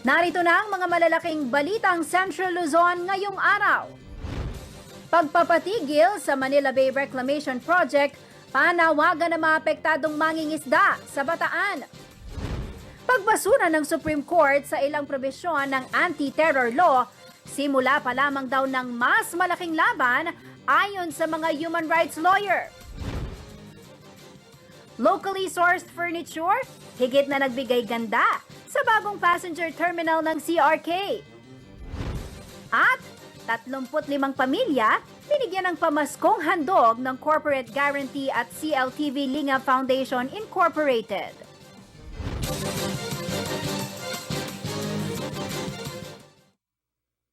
Narito na ang mga malalaking balitang Central Luzon ngayong araw. Pagpapatigil sa Manila Bay Reclamation Project, panawagan ng mga apektadong mangingisda sa Bataan. Pagbasura ng Supreme Court sa ilang probisyon ng anti-terror law, simula pa lamang daw ng mas malaking laban ayon sa mga human rights lawyer. Locally sourced furniture, higit na nagbigay ganda sa bagong passenger terminal ng CRK. At 35 pamilya binigyan ng pamaskong handog ng Corporate Guarantee at CLTV Linga Foundation Incorporated.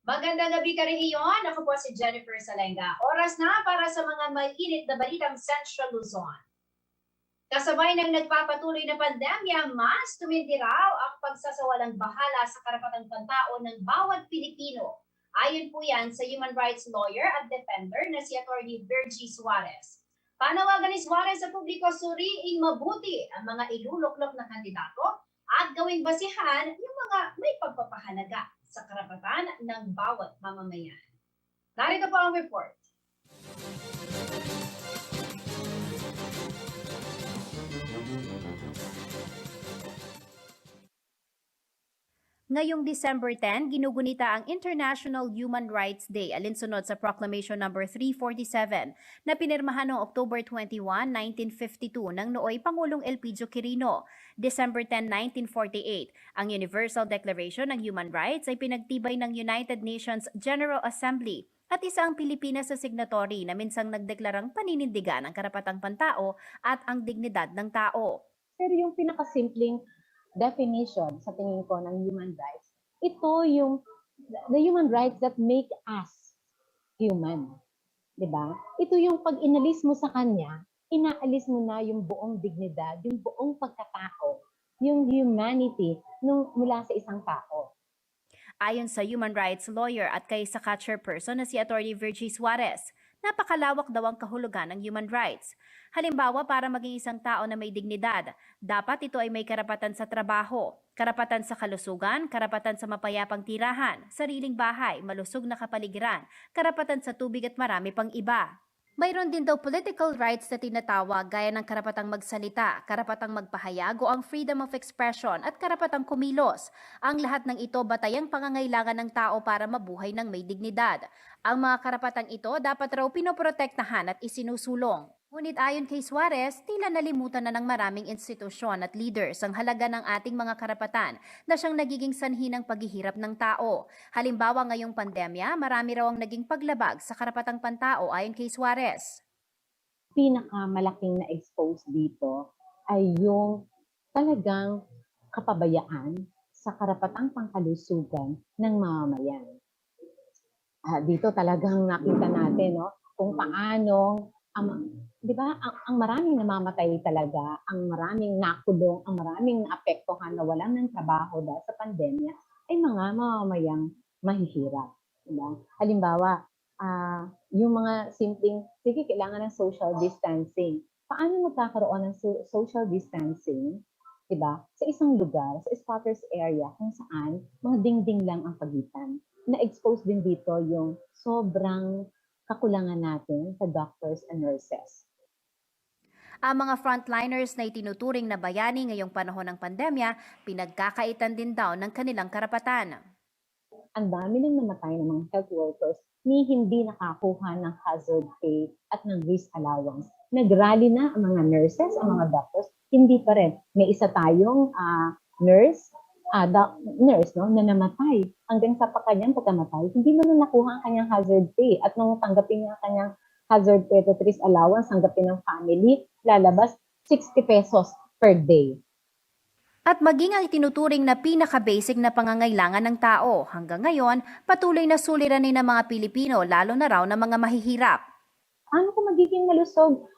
Magandang gabi ka rin iyon. Ako po si Jennifer Salenga. Oras na para sa mga mainit na balitang Central Luzon. Kasabay ng nagpapatuloy na pandemya, mas tumindi raw ang pagsasawalang bahala sa karapatang pantao ng bawat Pilipino. Ayon po yan sa human rights lawyer at defender na si Atty. Virgie Suarez. Panawagan ni Suarez sa publiko, suriing mabuti ang mga iluluklok na kandidato at gawing basihan yung mga may pagpapahalaga sa karapatan ng bawat mamamayan. Narito po ang report. Ngayong December 10, ginugunita ang International Human Rights Day alinsunod sa Proclamation No. 347 na pinirmahan noong October 21, 1952 ng nooy Pangulong Elpidio Quirino. December 10, 1948, ang Universal Declaration ng Human Rights ay pinagtibay ng United Nations General Assembly at isa ang Pilipinas sa signatory na minsang nagdeklarang paninindigan ang karapatang pantao at ang dignidad ng tao. Pero yung pinakasimpleng definition sa tingin ko ng human rights, ito yung the human rights that make us human. Diba? Ito yung pag inalis mo sa kanya, inaalis mo na yung buong dignidad, yung buong pagkatao, yung humanity mula sa isang tao. Ayon sa human rights lawyer at kay sa chairperson na si Atty. Virgie Suarez, napakalawak daw ang kahulugan ng human rights. Halimbawa, para maging isang tao na may dignidad, dapat ito ay may karapatan sa trabaho, karapatan sa kalusugan, karapatan sa mapayapang tirahan, sariling bahay, malusog na kapaligiran, karapatan sa tubig at marami pang iba. Mayroon din daw political rights na tinatawag gaya ng karapatang magsalita, karapatang magpahayag o ang freedom of expression at karapatang kumilos. Ang lahat ng ito batayang pangangailangan ng tao para mabuhay ng may dignidad. Ang mga karapatang ito dapat raw pinoprotektahan at isinusulong. Ngunit ayon kay Suarez, tila nalimutan na ng maraming institusyon at leaders ang halaga ng ating mga karapatan na siyang nagiging sanhi ng paghihirap ng tao. Halimbawa ngayong pandemya, marami raw ang naging paglabag sa karapatang pantao ayon kay Suarez. Pinakamalaking na-expose dito ay yung talagang kapabayaan sa karapatang pangkalusugan ng mamamayan. Dito talagang nakita natin kung paano di ba, ang maraming namamatay talaga, ang maraming nakulong, ang maraming naapektuhan na walang ng trabaho dahil sa pandemya ay mga mamamayang mahihirap. Diba? Halimbawa, yung mga simpleng, sige, kailangan ng social distancing. Paano magkakaroon ng social distancing, diba, sa isang lugar, sa squatters area, kung saan mga dingding lang ang pagitan. Na-expose din dito yung sobrang kakulangan natin sa doctors and nurses. Ang mga frontliners na itinuturing na bayani ngayong panahon ng pandemya, pinagkakaitan din daw ng kanilang karapatan. Ang dami nang namatay ng mga health workers ni hindi nakakuha ng hazard pay at ng risk allowance. Nagrally na ang mga nurses, ang mga doctors, hindi pa rin. May isa tayong nurse na namatay. Hanggang sa kanyang pagkamatay, hindi mo na nakuha ang kanyang hazard pay. At nung tanggapin niya ang kanyang hazard pay at risk allowance, tanggapin ng family, lalabas 60 pesos per day. At maging ang itinuturing na pinaka-basic na pangangailangan ng tao, hanggang ngayon, patuloy na suliranin ng mga Pilipino, lalo na raw ng mga mahihirap. Paano kung magiging malusog,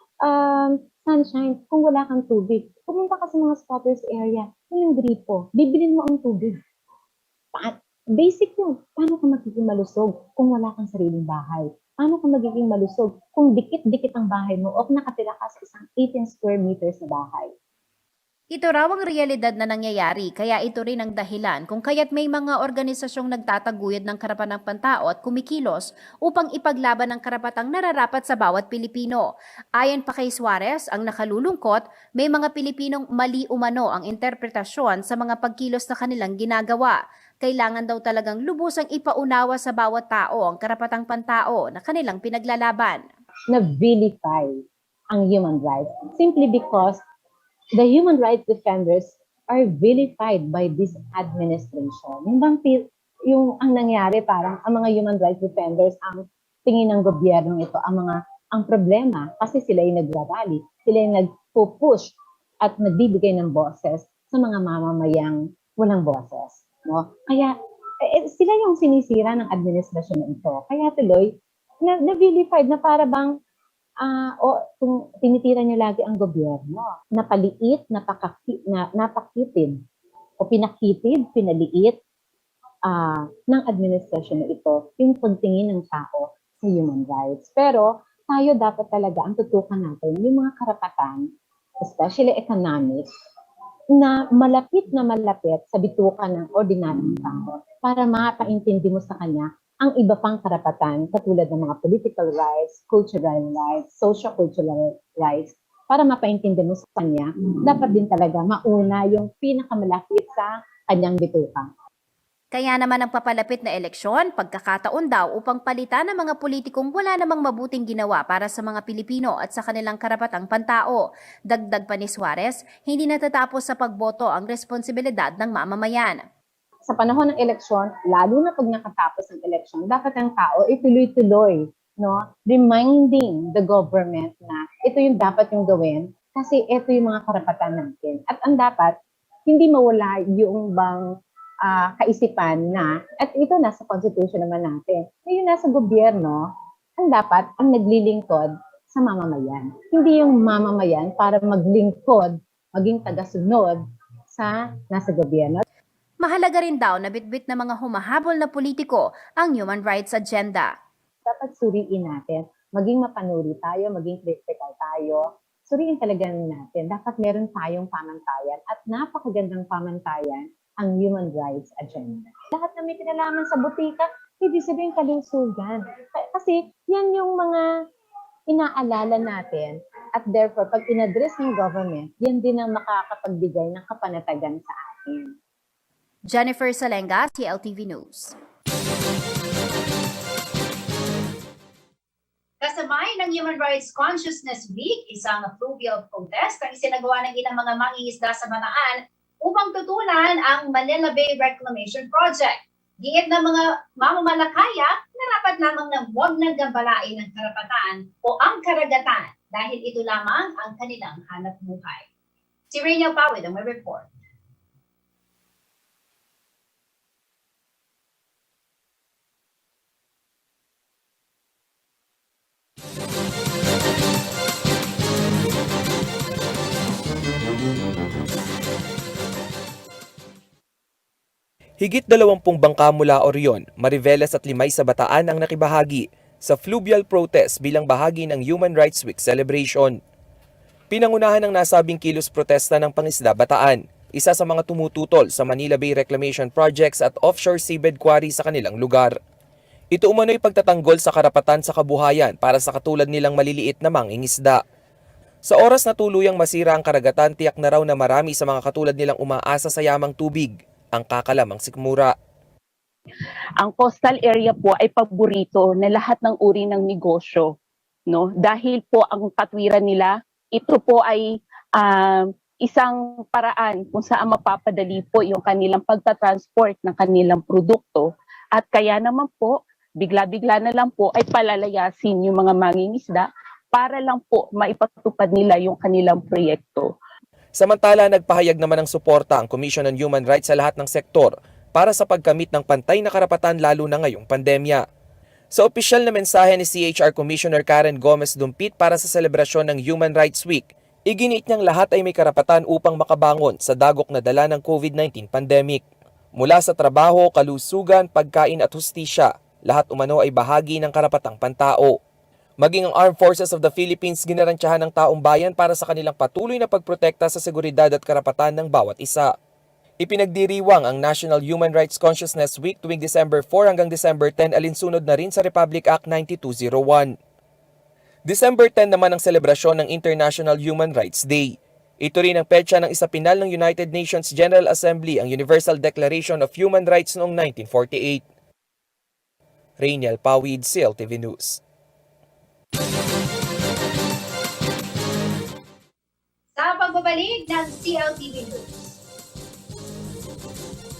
sunshine, kung wala kang tubig? Pumunta ka sa mga squatters area, yung gripo, bibilin mo ang tubig. Basic yun. Paano ka magiging malusog kung wala kang sariling bahay? Paano ka magiging malusog kung dikit-dikit ang bahay mo o nakatira ka sa isang 18 square meters na bahay? Ito raw ang realidad na nangyayari, kaya ito rin ang dahilan kung kaya't may mga organisasyong nagtataguyod ng karapatang pantao at kumikilos upang ipaglaban ang karapatang nararapat sa bawat Pilipino. Ayon pa kay Suarez, ang nakalulungkot, may mga Pilipinong mali umano ang interpretasyon sa mga pagkilos na kanilang ginagawa. Kailangan daw talagang lubusang ipaunawa sa bawat tao ang karapatang pantao na kanilang pinaglalaban. Na-vilify ang human rights simply because the human rights defenders are vilified by this administration. Yung ang nangyari, parang ang mga human rights defenders, ang tingin ng gobyerno ito, ang problema, kasi sila yung nagrarally, sila yung nagpo-push at nagbibigay ng boses sa mga mamamayang walang boses. No? Kaya sila yung sinisira ng administrasyon na ito. Kaya tuloy, na-vilified na para bang kung tinitira niyo lagi ang gobyerno, napaliit, napakitid, o pinakitid, pinaliit ng administrasyon na ito, yung pagtingin ng tao sa human rights. Pero tayo dapat talaga, ang tutukan natin, yung mga karapatan, especially economic, na malapit sa bituka ng ordinaryong tao para mapaintindi mo sa kanya ang iba pang karapatan katulad ng mga political rights, cultural rights, socio-cultural rights, para mapaintindi mo sa kanya, dapat din talaga mauna yung pinakamalapit sa kanyang bituka. Kaya naman ang papalapit na eleksyon, pagkakataon daw upang palitan ng mga politikong wala namang mabuting ginawa para sa mga Pilipino at sa kanilang karapatang pantao. Dagdag pa ni Suarez, hindi natatapos sa pagboto ang responsibilidad ng mamamayan. Sa panahon ng eleksyon, lalo na pag nakatapos ng eleksyon, dapat ang tao ituloy-tuloy, no? Reminding the government na ito yung dapat yung gawin kasi ito yung mga karapatan natin. At ang dapat, hindi mawala yung bang kaisipan na, at ito nasa constitution naman natin, na yung nasa gobyerno, ang dapat ang naglilingkod sa mamamayan. Hindi yung mamamayan para maglingkod, maging tagasunod sa nasa gobyerno. Mahalaga rin daw na bitbit na mga humahabol na politiko ang human rights agenda. Dapat suriin natin, maging mapanuri tayo, maging critical tayo. Suriin talaga natin, dapat meron tayong pamantayan at napakagandang pamantayan ang human rights agenda. Lahat na may kinalaman sa butika, hindi sabihin kalusugan. Kasi yan yung mga inaalala natin at therefore, pag in-address ng government, yan din ang makakapagbigay ng kapanatagan sa atin. Jennifer Salenga, CLTV News. Kasabay ng Human Rights Consciousness Week, isang fluvial protest ang isinagawa ng ilang mga mangingisda sa Bataan upang tutulan ang Manila Bay Reclamation Project. Giit ng mga mamamalakaya na dapat lamang na huwag nang gambalain ang karapatan o ang karagatan dahil ito lamang ang kanilang hanap buhay. Si Rainiel Pawid ang may report. Higit 20 bangka mula Orion, Mariveles at Limay sa Bataan ang nakibahagi sa fluvial protest bilang bahagi ng Human Rights Week celebration. Pinangunahan ng nasabing kilos protesta ng Pangisda Bataan, isa sa mga tumututol sa Manila Bay Reclamation Projects at offshore seabed quarry sa kanilang lugar. Ito umano'y pagtatanggol sa karapatan sa kabuhayan para sa katulad nilang maliliit na mangingisda. Sa oras na tuluyang masira ang karagatan, tiyak na raw na marami sa mga katulad nilang umaasa sa yamang tubig, ang kakalamang sikmura. Ang coastal area po ay paborito na lahat ng uri ng negosyo, no? Dahil po ang katwiran nila, ito po ay isang paraan kung saan mapapadali po yung kanilang pagta-transport ng kanilang produkto. At kaya naman po, bigla-bigla na lang po ay palalayasin yung mga mangingisda para lang po maipatupad nila yung kanilang proyekto. Samantala, nagpahayag naman ng suporta ang Commission on Human Rights sa lahat ng sektor para sa pagkamit ng pantay na karapatan lalo na ngayong pandemya. Sa opisyal na mensahe ni CHR Commissioner Karen Gomez Dumpit para sa selebrasyon ng Human Rights Week, iginit niyang lahat ay may karapatan upang makabangon sa dagok na dala ng COVID-19 pandemic. Mula sa trabaho, kalusugan, pagkain at hustisya, lahat umano ay bahagi ng karapatang pantao. Maging ang Armed Forces of the Philippines ginarantyahan ng taong bayan para sa kanilang patuloy na pagprotekta sa seguridad at karapatan ng bawat isa. Ipinagdiriwang ang National Human Rights Consciousness Week tuwing December 4 hanggang December 10 alinsunod na rin sa Republic Act 9201. December 10 naman ang selebrasyon ng International Human Rights Day. Ito rin ang petsa ng isapinal ng United Nations General Assembly ang Universal Declaration of Human Rights noong 1948. Rainiel Pawid, CLTV News. Sa pagbabalik ng CLTV News.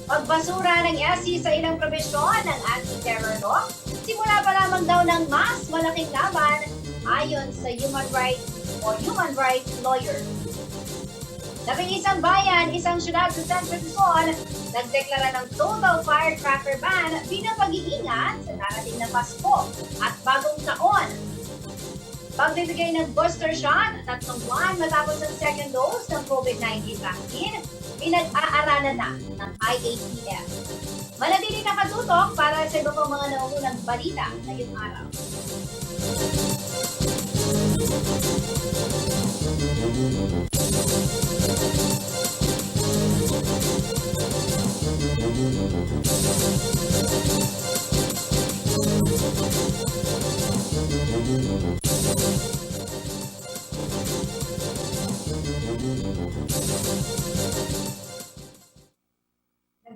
Pagbasura ng SC sa ilang probisyon ng anti-terror law, simula pa lamang daw ng mas malaking laban ayon sa human rights lawyer. Labing isang bayan, isang syudad sa Central Luzon, nagdeklara ng total firecracker ban bilang pag-iingat sa darating na Pasko at Bagong Taon. Pagbibigay ng booster shot, 3 buwan matapos ang second dose ng COVID-19 vaccine, pinag-aaralan na ng IATF. Manatili nakatutok para sa iba pang mga nangungunang balita ngayong araw.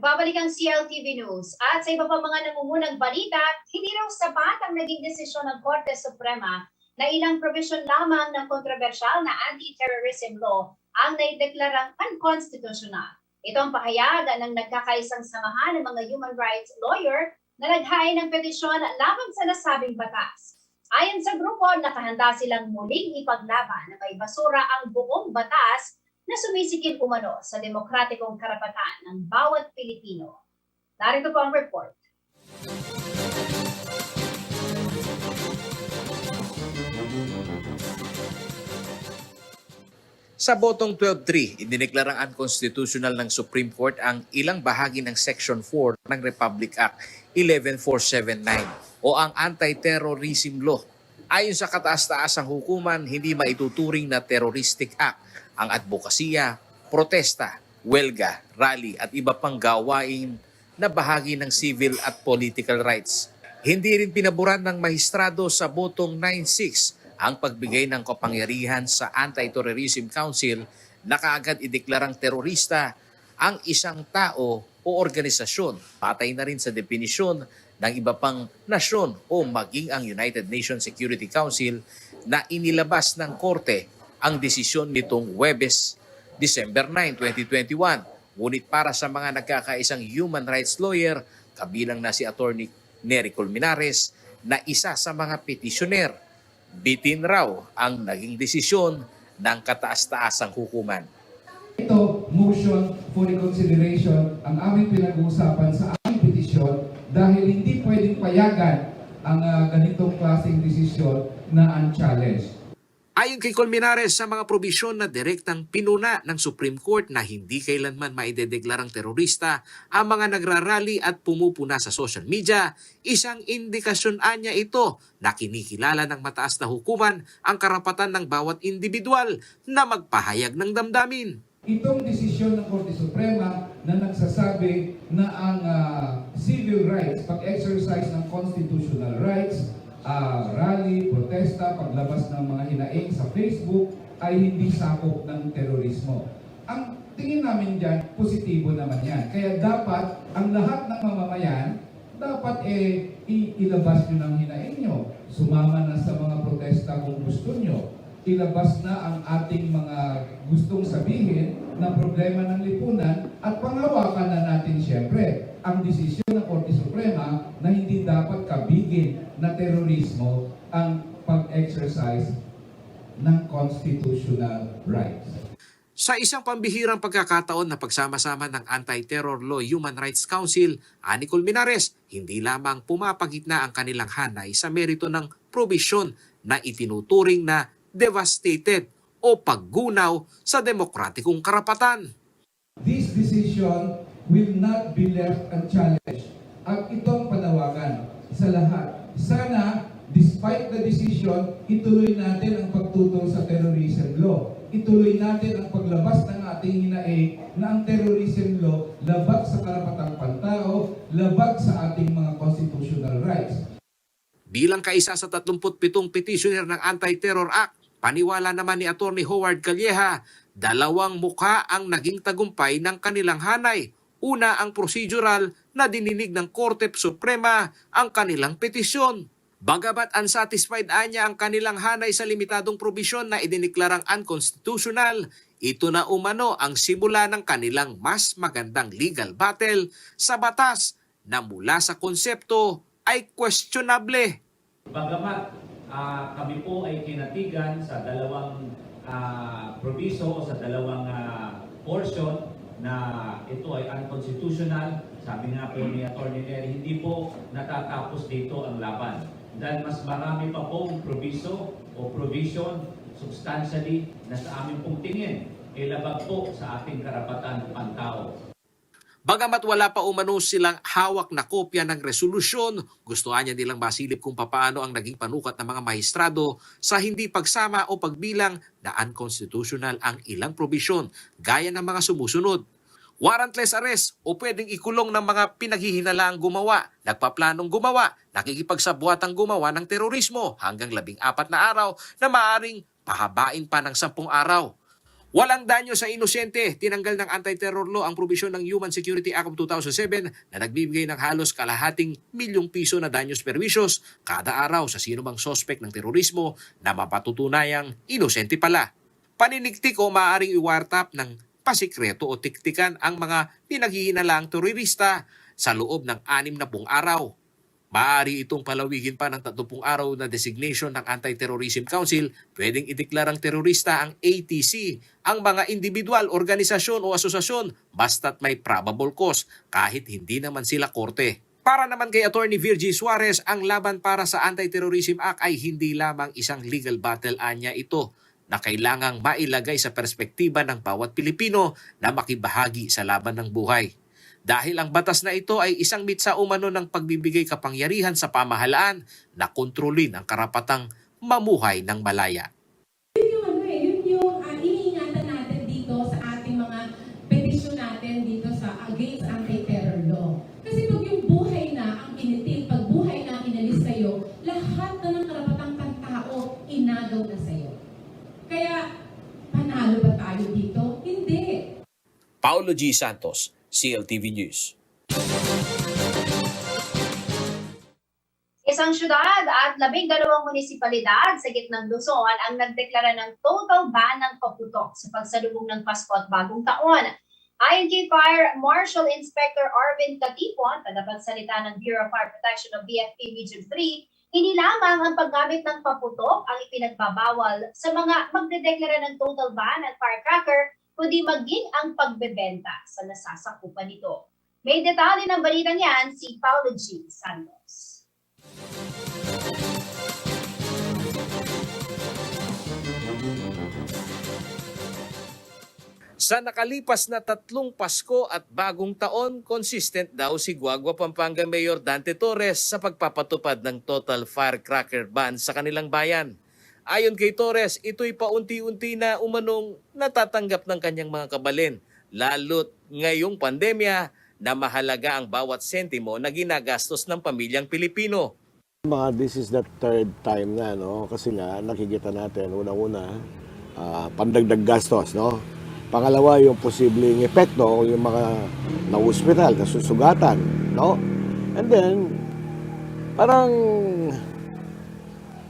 Nagbabalik ang CLTV News at sa iba pa mga nangungunang balita, hindi raw sapat ang naging desisyon ng Korte Suprema na ilang provision lamang ng kontrobersyal na anti-terrorism law ang naideklarang unconstitutional. Ito ang pahayag ng nagkakaisang samahan ng mga human rights lawyer na naghain ng petisyon laban sa nasabing batas. Ayon sa grupo, nakahanda silang muling ipaglaban na may basura ang buong batas na sumisikil umano sa demokratikong karapatan ng bawat Pilipino. Narito po ang report. Sa botong 12-3, idineklarang unconstitutional ng Supreme Court ang ilang bahagi ng Section 4 ng Republic Act 11479 o ang Anti-Terrorism Law. Ayon sa kataas-taasang hukuman, hindi maituturing na terroristic act ang advokasya, protesta, welga, rally at iba pang gawain na bahagi ng civil at political rights. Hindi rin pinaboran ng mahistrado sa botong 9-6 ang pagbigay ng kapangyarihan sa Anti-Terrorism Council na kaagad ideklarang terorista ang isang tao o organisasyon. Patay na rin sa definisyon ng iba pang nasyon o maging ang United Nations Security Council na inilabas ng korte ang desisyon nitong Huwebes, December 9, 2021. Ngunit para sa mga nagkakaisang human rights lawyer, kabilang na si Attorney Nery Colmenares na isa sa mga petitioner, bitin raw ang naging desisyon ng kataas-taasang hukuman. Ito, motion for reconsideration, ang aming pinag-uusapan sa aming petisyon dahil hindi pwedeng payagan ang ganitong klaseng desisyon na unchallenged. Ayon kay Colmenares, sa mga probisyon na direktang pinuna ng Supreme Court na hindi kailanman maidedeklarang terorista ang mga nagrarally at pumupuna sa social media, isang indikasyon anya ito na kinikilala ng mataas na hukuman ang karapatan ng bawat individual na magpahayag ng damdamin. Itong desisyon ng Korte Suprema na nagsasabi na ang civil rights, pag-exercise ng constitutional rights, rally, protesta, paglabas ng mga hinaing sa Facebook ay hindi sakop ng terorismo. Ang tingin namin dyan, positibo naman yan. Kaya dapat, ang lahat ng mamamayan, dapat ilabas nyo ng hinaing nyo. Sumama na sa mga protesta kung gusto nyo. Ilabas na ang ating mga gustong sabihin na problema ng lipunan at panghawakan na natin siyempre ang desisyon ng Korte Suprema na hindi dapat kabigin na terorismo ang pag-exercise ng constitutional rights. Sa isang pambihirang pagkakataon na pagsama-sama ng Anti-Terror Law Human Rights Council, ani Colmenares, hindi lamang pumapagitna ang kanilang hanay sa merito ng probisyon na itinuturing na devastated o paggunaw sa demokratikong karapatan. This decision will not be left unchallenged. At itong panawagan sa lahat. Sana despite the decision, ituloy natin ang pagtutol sa terrorism law. Ituloy natin ang paglabas ng ating hinaing na ang terrorism law labag sa karapatang pantao, labag sa ating mga constitutional rights. Bilang kaisa sa 37 petitioner ng Anti-Terror Act, paniwala naman ni Atty. Howard Calleja, dalawang mukha ang naging tagumpay ng kanilang hanay. Una, ang procedural na dininig ng Korte Suprema ang kanilang petisyon. Bagamat unsatisfied anya ang kanilang hanay sa limitadong probisyon na idiniklarang unconstitutional, ito na umano ang simula ng kanilang mas magandang legal battle sa batas na mula sa konsepto ay questionable. Bagamat kami po ay kinatigan sa dalawang proviso o sa dalawang portion na ito ay unconstitutional, sabi nga po ni Atty. Neri, hindi po natatapos dito ang laban. Dahil mas marami pa pong proviso o provision substantially na sa aming pong tingin ay labag po sa ating karapatan pantao. Bagamat wala pa umano silang hawak na kopya ng resolusyon, gustuhan niya nilang masilip kung papaano ang naging panukat ng mga maestrado sa hindi pagsama o pagbilang na unconstitutional ang ilang probisyon gaya ng mga sumusunod. Warrantless arrest o pwedeng ikulong ng mga pinaghihinalaang gumawa, nagpaplanong gumawa, nakikipagsabuatang gumawa ng terorismo hanggang 14 na araw na maaring pahabain pa ng 10 araw. Walang danyo sa inosente, tinanggal ng anti-terror law ang probisyon ng Human Security Act of 2007 na nagbibigay ng halos kalahating milyong piso na danyos perwisyos kada araw sa sinumang sospek ng terorismo na mapatutunayang inosente pala. Paninigtik o maaaring iwartap ng pasikreto o tiktikan ang mga pinaghihinalaang terorista sa loob ng 60 araw. Maaari itong palawigin pa ng 30 araw na designation ng Anti-Terrorism Council, pwedeng ideklarang terorista ang ATC, ang mga individual, organisasyon o asosasyon basta't may probable cause kahit hindi naman sila korte. Para naman kay Atty. Virgie Suarez, ang laban para sa Anti-Terrorism Act ay hindi lamang isang legal battle anya ito, na kailangang mailagay sa perspektiba ng bawat Pilipino na makibahagi sa laban ng buhay. Dahil ang batas na ito ay isang mitsa umano ng pagbibigay kapangyarihan sa pamahalaan na kontrolin ang karapatang mamuhay ng malaya. Yun yung iniingatan natin dito sa ating mga petisyon natin dito sa against anti-terror law. Kasi pag yung buhay na ang initin, pag buhay na ang inalis sa'yo, lahat na ng karapatang pantao inagaw na sa'yo. Kaya, panalo ba tayo dito? Hindi. Paulo G. Santos, CLTV News. Isang syudad at 12 munisipalidad sa gitnang Luzon ang nagdeklara ng total ban ng paputok sa pagsalubong ng Pasko at Bagong Taon. Ayon kay Fire Marshal Inspector Arvin Katipon, tagapagsalita ng Bureau of Fire Protection of BFP Region 3, hindi lamang ang paggamit ng paputok ang ipinagbabawal sa mga magdedeklara ng total ban at firecracker, kundi maging ang pagbebenta sa nasasakupan nito. May detalye ng balitang yan si Paulo G. Santos. Sa nakalipas na 3 Pasko at Bagong Taon, consistent daw si Guagua Pampanga Mayor Dante Torres sa pagpapatupad ng total firecracker ban sa kanilang bayan. Ayon kay Torres, ito'y paunti-unti na umanong natatanggap ng kanyang mga kabalin, lalo't ngayong pandemya na mahalaga ang bawat sentimo na ginagastos ng pamilyang Pilipino. This is the third time na, no? Kasi nga nakikita natin, una-una, pandagdag gastos, no? Pangalawa, yung posibleng epekto, yung mga na-hospital, nasusugatan, no? And then, parang,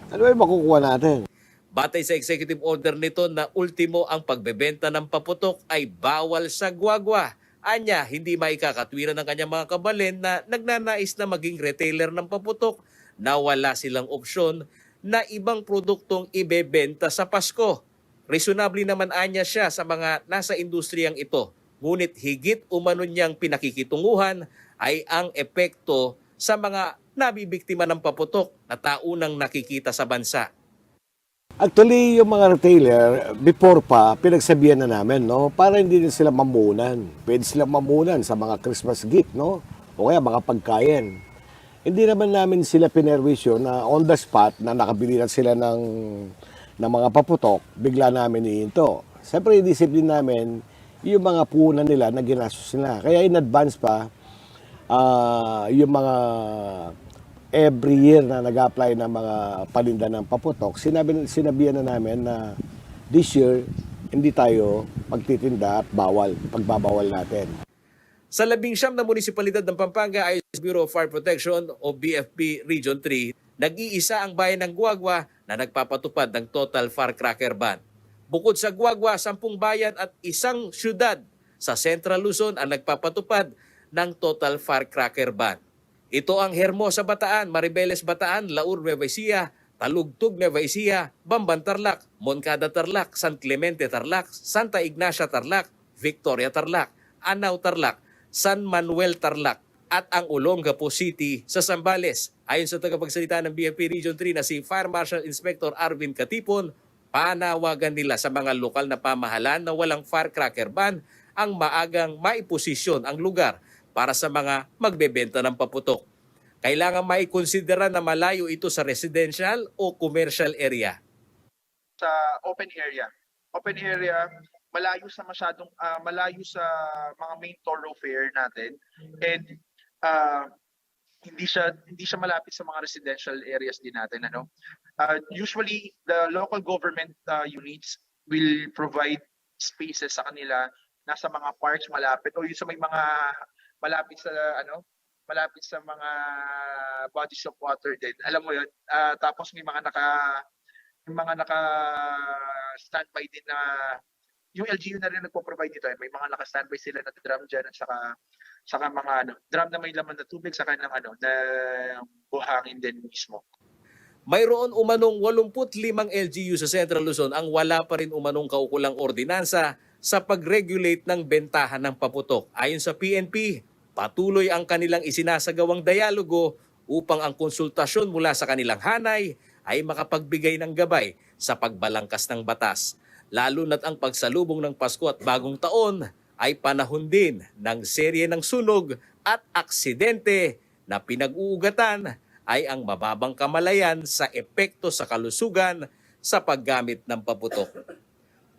ano ba yung makukuha natin? Batay sa executive order nito na ultimo ang pagbebenta ng paputok ay bawal sa Guagua. Anya, hindi maikakatwiran ng kanyang mga kabalin na nagnanais na maging retailer ng paputok na wala silang opsyon na ibang produktong ibebenta sa Pasko. Reasonably naman anya siya sa mga nasa industriyang ito. Ngunit higit umano niyang pinakikitunguhan ay ang epekto sa mga nabibiktima ng paputok na taunang nakikita sa bansa. Actually, yung mga retailer, before pa, pinagsabihan na namin, no? Para hindi din sila mamunan. Pwede sila mamunan sa mga Christmas gift, no? O kaya mga pagkain. hindi naman namin sila pinerwisyo na on the spot na nakabili na sila ng mga paputok, bigla namin ihinto. Siyempre, i-discipline din namin yung mga puhunan nila na ginastos nila. Kaya in advance pa, yung mga every year na nag-apply ng mga paninda ng paputok, sinabihan na namin na this year, hindi tayo magtitinda at pagbabawal natin. Sa 19 na munisipalidad ng Pampanga ayon sa Bureau of Fire Protection o BFP Region 3, nag-iisa ang bayan ng Guagua na nagpapatupad ng total firecracker ban. Bukod sa Guagua, 10 bayan at isang syudad sa Central Luzon ang nagpapatupad ng total firecracker ban. Ito ang Hermosa Bataan, Maribeles Bataan, Laur Nueva Ecija, Talugtog Nueva Ecija, Bamban Tarlac, Moncada Tarlac, San Clemente Tarlac, Santa Ignacia Tarlac, Victoria Tarlac, Anao Tarlac, San Manuel Tarlac at ang Olongapo City sa Zambales. Ayon sa tagapagsalita ng BFP Region 3 na si Fire Marshal Inspector Arvin Katipon, panawagan nila sa mga lokal na pamahalaan na walang firecracker ban ang maagang maiposisyon ang lugar para sa mga magbebenta ng paputok. Kailangan maikonsidera na malayo ito sa residential o commercial area. Sa open area, malayo sa malayo sa mga main thoroughfare natin, and hindi siya malapit sa mga residential areas din natin, ano. Usually the local government units will provide spaces sa kanila nasa mga parks malapit o yung sa may mga malapit sa mga bodies of water din. Alam mo 'yun. Tapos may mga naka standby din na yung LGU na rin nagpo-provide nito. May mga naka-standby sila na drum dyan at saka mga drum na may laman na tubig saka ng na buhangin din mismo. Mayroon umanong 85 LGU sa Central Luzon ang wala pa rin umanong kaukulang ordinansa sa pag-regulate ng bentahan ng paputok. Ayon sa PNP, patuloy ang kanilang isinasagawang dialogo upang ang konsultasyon mula sa kanilang hanay ay makapagbigay ng gabay sa pagbalangkas ng batas. Lalo na't ang pagsalubong ng Pasko at Bagong Taon ay panahon din ng serye ng sunog at aksidente na pinag-uugatan ay ang mababang kamalayan sa epekto sa kalusugan sa paggamit ng paputok.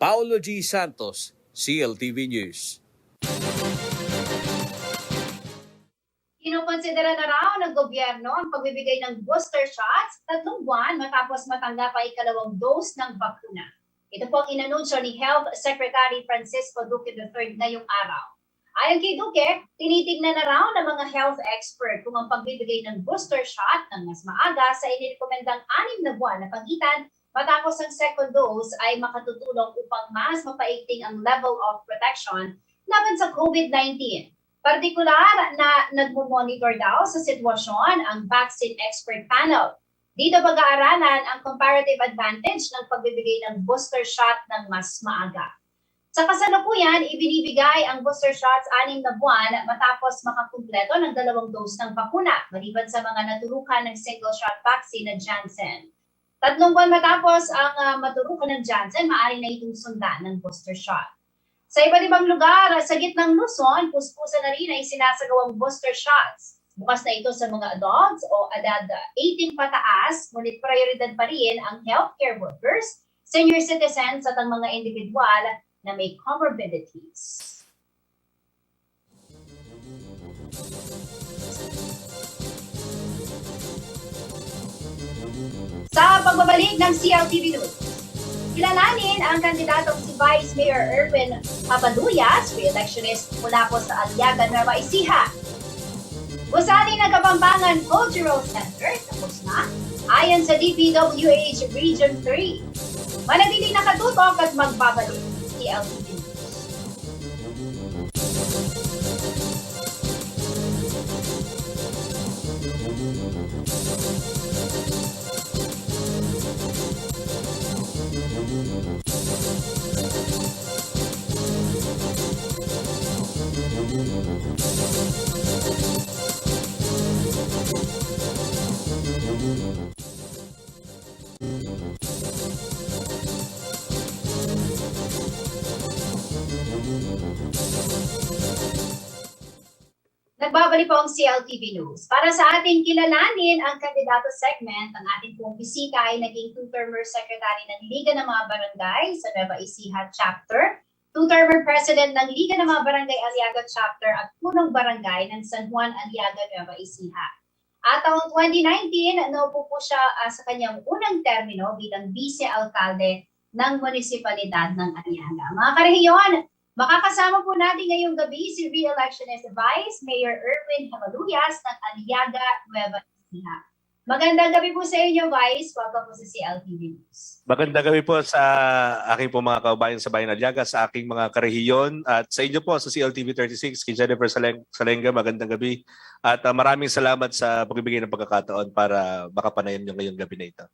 Paulo G. Santos, CLTV News. Kinukonsidera na raw ng gobyerno ang pagbibigay ng booster shots 3 buwan matapos matanggap ang ikalawang dose ng bakuna. Ito po ang inanunsyo ni Health Secretary Francisco Duque III ngayong araw. Ayon kay Duque, tinitignan na raw ng mga health expert kung ang pagbibigay ng booster shot ng mas maaga sa inirekomendang 6 na buwan na pagitan matapos ang second dose ay makatutulong upang mas mapaigting ang level of protection laban sa COVID-19. Partikular na nagmo-monitor daw sa sitwasyon ang vaccine expert panel. Dito pag-aaralan ang comparative advantage ng pagbibigay ng booster shot ng mas maaga. Sa kasalukuyan, ibinibigay ang booster shots 6 na buwan matapos makakumpleto ng 2 dose ng bakuna, maliban sa mga naturukan ng single shot vaccine na Janssen. 3 buwan matapos ang maturukan ng Janssen, maaari na itong sundan ng booster shot. Sa iba't ibang lugar sa gitnang Luzon, puspusan na rin ay sinasagawang booster shots. Bukas na ito sa mga adults o edad 18 pataas, ngunit prioridad pa rin ang healthcare workers, senior citizens at ang mga individual na may comorbidities. Sa pagbabalik ng CLTV News, kilalanin ang kandidatong si Vice Mayor Erwin Papaduyas, re-electionist mula po sa Aliaga, Nueva Ecija. Gusali ng Kapampangan Cultural Center, tapos na, ayon sa DPWH Region 3. Manatili nakatutok at magbabalik si LTV News. Nagbabalik po ang CLTV News. Para sa ating kilalanin ang kandidato segment, ang ating pong bisita ay naging two-termer secretary ng Liga ng mga Barangay sa Nueva Ecija Chapter, two-termer president ng Liga ng mga Barangay Aliaga Chapter at punong barangay ng San Juan Aliaga, Nueva Ecija. At taong 2019, naupo po siya sa kanyang unang termino bilang vice-alkalde ng munisipalidad ng Aliaga. Mga karehiyon, makakasama po natin ngayong gabi si re-electionist Vice Mayor Erwin Habaluyas ng Aliaga, Nueva Ecija. Magandang gabi po sa inyo, Vice. Welcome po sa CLTV News. Magandang gabi po sa aking po mga kababayan sa Bayan Aliaga, sa aking mga karehiyon at sa inyo po sa CLTV 36, kay Jennifer Salenga, magandang gabi. At maraming salamat sa pagbibigay ng pagkakataon para makapanayan nyo ngayong gabi na ito.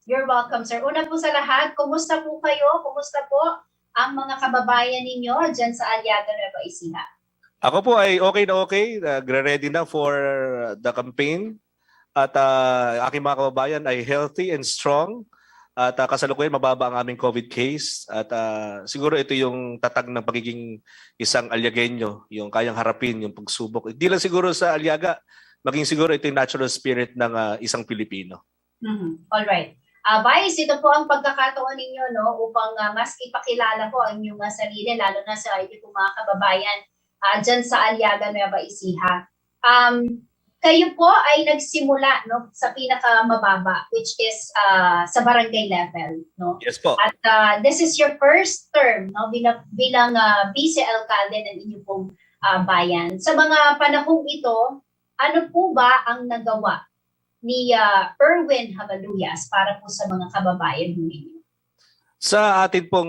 You're welcome, sir. Una po sa lahat, kumusta po kayo? Kumusta po ang mga kababayan ninyo dyan sa Aliaga, Nueva Ecija? Ako po ay okay na okay, ready na for the campaign at aking mga kababayan ay healthy and strong at kasalukuyan mababa ang aming COVID case at siguro ito yung tatag ng pagiging isang Aliagueño, yung kayang harapin yung pagsubok. Hindi lang siguro sa Aliaga, maging siguro ito yung natural spirit ng isang Pilipino. All right. Vice, ito po ang pagkakataon ninyo upang mas ipakilala po ang inyong sarili, lalo na sa inyong mga kababayan dyan sa Aliaga, Nueva Ecija. Kayo po ay nagsimula sa pinakamababa, which is sa barangay level. Yes po. At this is your first term bilang vice-alkalde ng inyong pong bayan. Sa mga panahong ito, ano po ba ang nagawa ni Erwin Habaluyas para po sa mga kababayan ninyo? Sa atin pong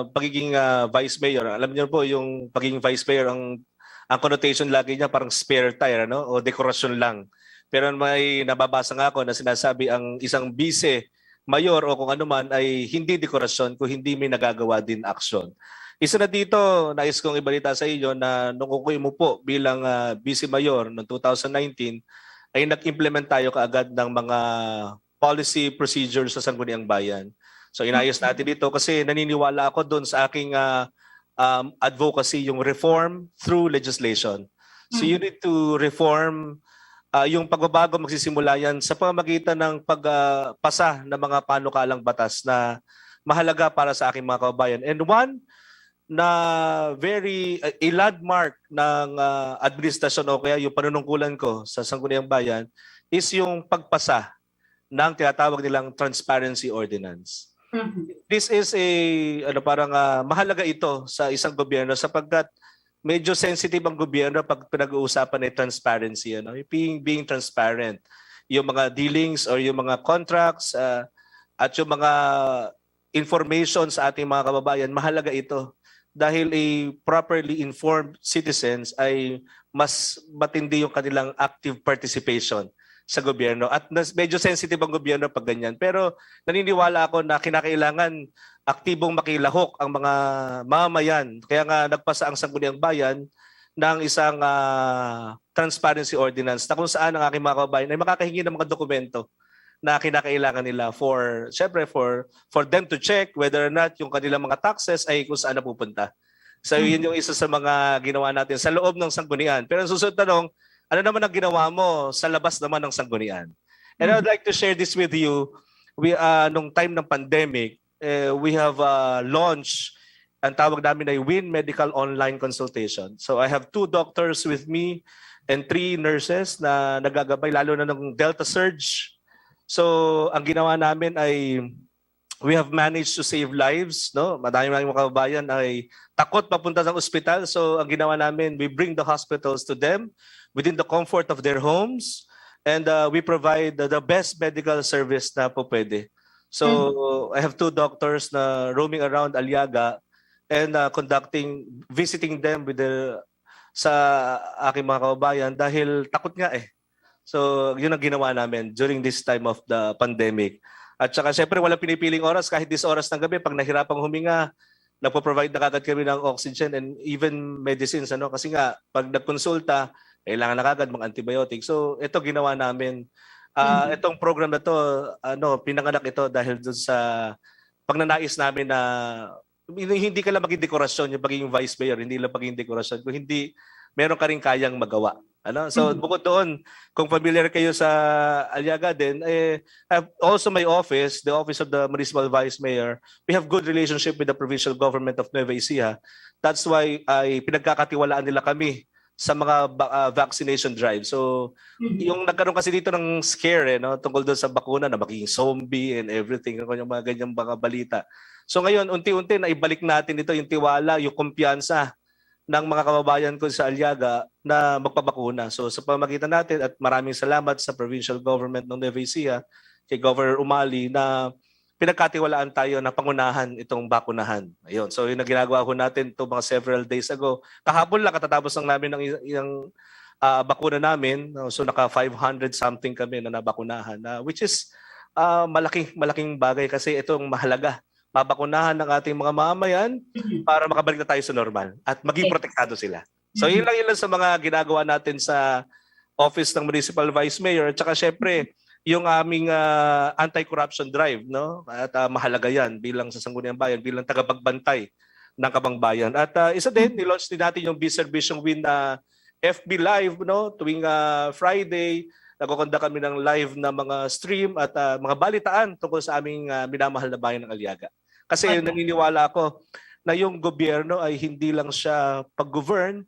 pagiging vice mayor, alam niyo po yung pagiging vice mayor, ang connotation lagi niya parang spare tire o dekorasyon lang. Pero may nababasa nga ako na sinasabi ang isang vice mayor o kung ano man ay hindi dekorasyon kung hindi may nagagawa din aksyon. Isa na dito, nais kong ibalita sa inyo na nung ukoy mo po bilang vice mayor noong 2019, ay nag-implement tayo kaagad ng mga policy procedures sa Sangguniang Bayan. So inayos natin dito kasi naniniwala ako doon sa aking advocacy, yung reform through legislation. So you need to reform, yung pagbabago magsisimula yan sa pamamagitan ng pagpasa ng mga panukalang batas na mahalaga para sa aking mga kababayan. And one na a landmark ng administrasyon o kaya yung panunungkulan ko sa Sangguniang Bayan is yung pagpasa ng tinatawag nilang Transparency Ordinance. This is parang mahalaga ito sa isang gobyerno sapagkat medyo sensitive ang gobyerno pag pinag-uusapan ng transparency, being transparent. Yung mga dealings or yung mga contracts at yung mga information sa ating mga kababayan, mahalaga ito. Dahil a properly informed citizens ay mas matindi yung kanilang active participation sa gobyerno. At medyo sensitive ang gobyerno pag ganyan. Pero naniniwala ako na kinakailangan aktibong makilahok ang mga mamamayan. Kaya nga nagpasa ang Sangguniang Bayan ng isang transparency ordinance na kung saan ang aking mga kababayan ay makakahingi ng mga dokumento na kinakailangan nila for them to check whether or not yung kanilang mga taxes ay kung saan napupunta. So yun yung isa sa mga ginawa natin sa loob ng sanggunian. Pero ang susunod tanong, ano naman ang ginawa mo sa labas naman ng sanggunian? And I would like to share this with you. Nung time ng pandemic, we have launched, ang tawag namin ay WIN Medical Online Consultation. So I have 2 doctors with me and 3 nurses na nagagabay lalo na ng Delta Surge. So, ang ginawa namin ay we have managed to save lives, Madami mga kababayan ay takot papunta sa ospital. So, ang ginawa namin, we bring the hospitals to them within the comfort of their homes and we provide the best medical service na po pwede. So, I have 2 doctors na roaming around Aliaga and visiting them sa aking mga kababayan dahil takot nga So, yun ang ginawa namin during this time of the pandemic. At saka, syempre, walang pinipiling oras. Kahit this oras ng gabi, pag nahirapang huminga, nagpo-provide na kagad kami ng oxygen and even medicines. Kasi nga, pag nagkonsulta, kailangan na kagad mga antibiotic. So, ito ginawa namin. Itong program na to, pinanganak ito dahil doon sa pagnanais namin na hindi ka lang maging dekorasyon, yung pagiging vice mayor, hindi lang pagiging dekorasyon. Kung hindi meron ka rin kayang magawa. Ano? So bukod doon, kung familiar kayo sa Aliaga din, also my office, the office of the Municipal Vice Mayor, we have good relationship with the provincial government of Nueva Ecija. That's why ay pinagkakatiwalaan nila kami sa mga vaccination drive. So yung nagkaroon kasi dito ng scare no, tungkol doon sa bakuna na magiging zombie and everything, yung mga ganyang mga balita. So ngayon, unti-unti na ibalik natin ito yung tiwala, yung kumpiyansa ng mga kababayan ko sa Aliaga na magpabakuna. So sa pamagitan natin at maraming salamat sa provincial government ng Nueva Ecija, kay Governor Umali na pinagkatiwalaan tayo na pangunahan itong bakunahan. Ayun. So yung ginagawa ko natin ito mga several days ago. Kahapon lang katatapos lang namin ng yung bakuna namin. So naka 500 something kami na nabakunahan, which is malaking bagay kasi itong mahalaga. Mabakunahan ng ating mga mamamayan para makabalik na tayo sa normal at maging protektado sila. So yun lang sa mga ginagawa natin sa Office ng Municipal Vice Mayor at saka syempre yung aming anti-corruption drive, no? At mahalaga yan bilang sa Sangguniang Bayan, bilang tagapagbantay ng Kabangbayan. At isa din, nilaunch din natin yung Biserbisyong Win na FB Live, no? Tuwing Friday, nagkukonda kami ng live na mga stream at mga balitaan tungkol sa aming minamahal na bayan ng Aliaga. Kasi naniniwala ako na yung gobyerno ay hindi lang siya pag-govern,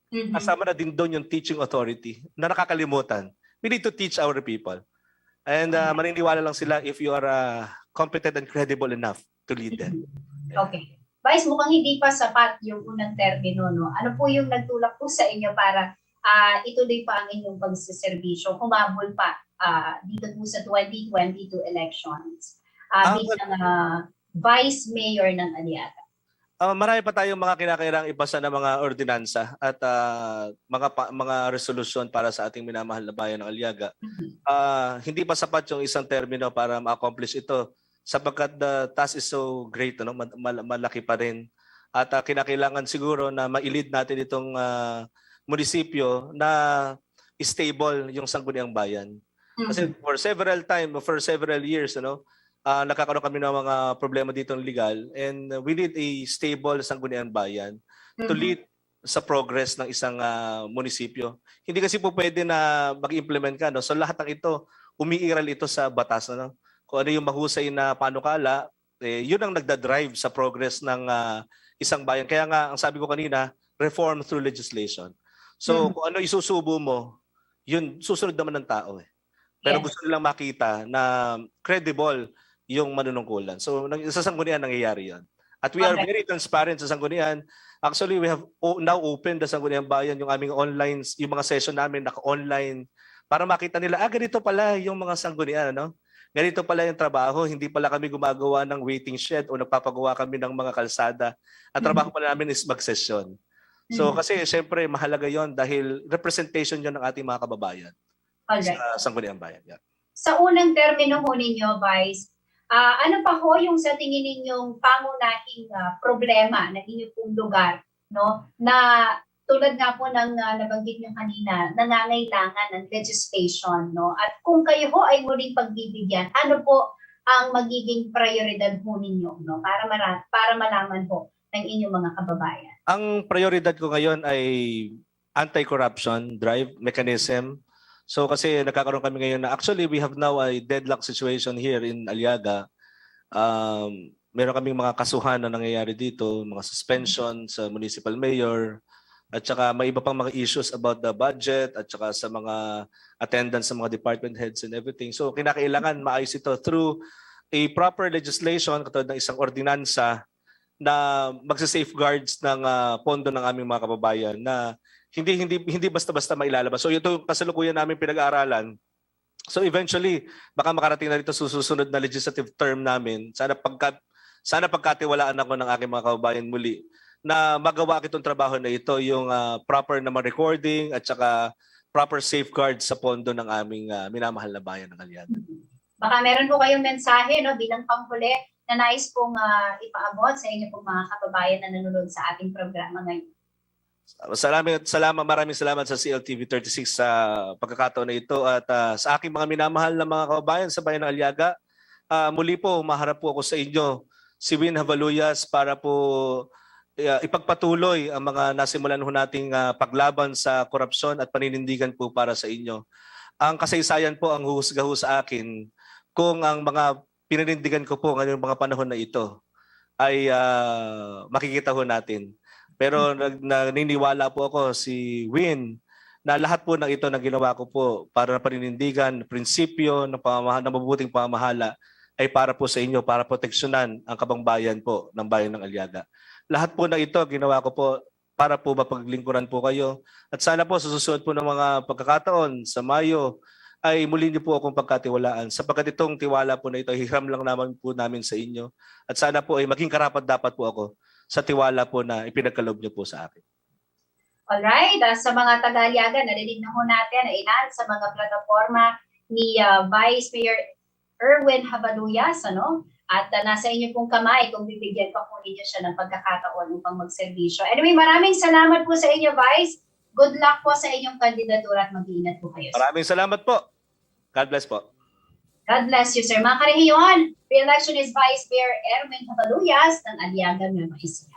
kasama na din doon yung teaching authority na nakakalimutan. We need to teach our people. And maniniwala lang sila if you are competent and credible enough to lead them. Okay. Vice, mukhang hindi pa sapat yung unang termino, no? Ano po yung nagtulak po sa inyo para ituloy pa ang inyong pagsiservisyo, humabol pa dito po sa 2022 elections bilang Vice Mayor ng Aliaga? Marami pa tayong mga kinakailangang ipasa na mga ordinansa at mga resolusyon para sa ating minamahal na bayan ng Aliaga. Hindi pa sapat yung isang termino para ma-accomplish ito sapagkat the task is so great, no? Malaki pa rin. At kinakailangan siguro na mailid natin itong munisipyo na stable yung Sangguniang Bayan. Kasi for several years, nakakaroon kami ng mga problema dito ng legal and we need a stable Sangguniang Bayan to lead sa progress ng isang munisipyo. Hindi kasi po pwede na mag-implement ka. No? So lahat ng ito, umiiral ito sa batas. No? Kung ano yung mahusay na panukala, yun ang nagdadrive sa progress ng isang bayan. Kaya nga, ang sabi ko kanina, reform through legislation. So kung ano isusubo mo, yun susunod naman ng tao. Pero gusto nilang makita na credible yung manunungkulan. So sa Sanggunian nangyayari yan. At we are very transparent sa Sanggunian. Actually, we have now opened the Sangguniang Bayan, yung aming online, yung mga session namin naka-online para makita nila, ganito pala yung mga Sanggunian, no? Ganito pala yung trabaho, hindi pala kami gumagawa ng waiting shed o nagpapagawa kami ng mga kalsada. Ang trabaho pala namin is mag-session. So kasi siyempre mahalaga yon dahil representation yon ng ating mga kababayan sa Sangguniang Bayan. Yeah. Sa unang termino ho ninyo, Vice, ano pa ho yung sa tingin ninyong pangunahing problema ng inyong pong lugar, no? Na tulad nga po ng nabanggit nyo kanina, nangangailangan ng legislation, no? At kung kayo ho ay muling pagbibigyan, ano po ang magiging prioridad ho ninyo, no? Para malaman ho ng inyong mga kababayan. Ang prioridad ko ngayon ay anti-corruption drive mechanism. So kasi nagkakaroon kami ngayon na actually we have now a deadlock situation here in Aliaga. Meron kaming mga kasuhan na nangyayari dito, mga suspension sa municipal mayor, at saka may iba pang mga issues about the budget at saka sa mga attendance sa mga department heads and everything. So kinakailangan maayos ito through a proper legislation katulad ng isang ordinansa na magsa-safeguards ng pondo ng aming mga kababayan na hindi basta-basta mailalabas. So ito kasalukuyan namin pinag-aaralan. So eventually, baka makarating na rito susunod na legislative term namin. Sana pagkatiwalaan ako ng aking mga kababayan muli na magawa itong trabaho na ito, yung proper na recording at saka proper safeguards sa pondo ng aming minamahal na bayan ng Aliaga. Baka meron po kayong mensahe, no, bilang panghuli na nais pong ipaabot sa inyo pong mga kababayan na nanonood sa ating programa ngayon. Maraming salamat sa CLTV 36 sa pagkakataon na ito at sa aking mga minamahal na mga kababayan sa bayan ng Aliaga. Muli po, maharap po ako sa inyo, si Win Havaluyas, para po ipagpatuloy ang mga nasimulan ho nating paglaban sa korupsyon at paninindigan po para sa inyo. Ang kasaysayan po ang huhusga ho sa akin kung ang mga pininindigan ko po ngayong mga panahon na ito ay makikita ho natin. Pero naniniwala po ako si Win na lahat po ng ito na ginawa ko po para na paninindigan, prinsipyo ng mabubuting pamamahala ay para po sa inyo, para proteksyonan ang kabangbayan po ng bayan ng Aliaga. Lahat po na ito ginawa ko po para po mapaglingkuran po kayo. At sana po sa susunod po ng mga pagkakataon sa Mayo ay muli niyo po akong pagkatiwalaan. Sapagkat itong tiwala po na ito, hiram lang naman po namin sa inyo. At sana po ay maging karapat-dapat po ako sa tiwala po na ipinagkaloob niyo po sa akin. Alright, sa mga taga-Aliaga, narinig na ho natin na ilan sa mga plataforma ni Vice Mayor Erwin Habaluyas, ano? At nasa inyo pong kamay kung bibigyan pa po ninyo siya ng pagkakataon upang magserbisyo. Anyway, maraming salamat po sa inyo, Vice. Good luck po sa inyong kandidatura at mag-iingat po kayo. Maraming salamat po. God bless po. God bless you, sir. Mga karehiyon, re-election is Vice Mayor Erwin Habaluyas ng Aliaga, Nueva Ecija.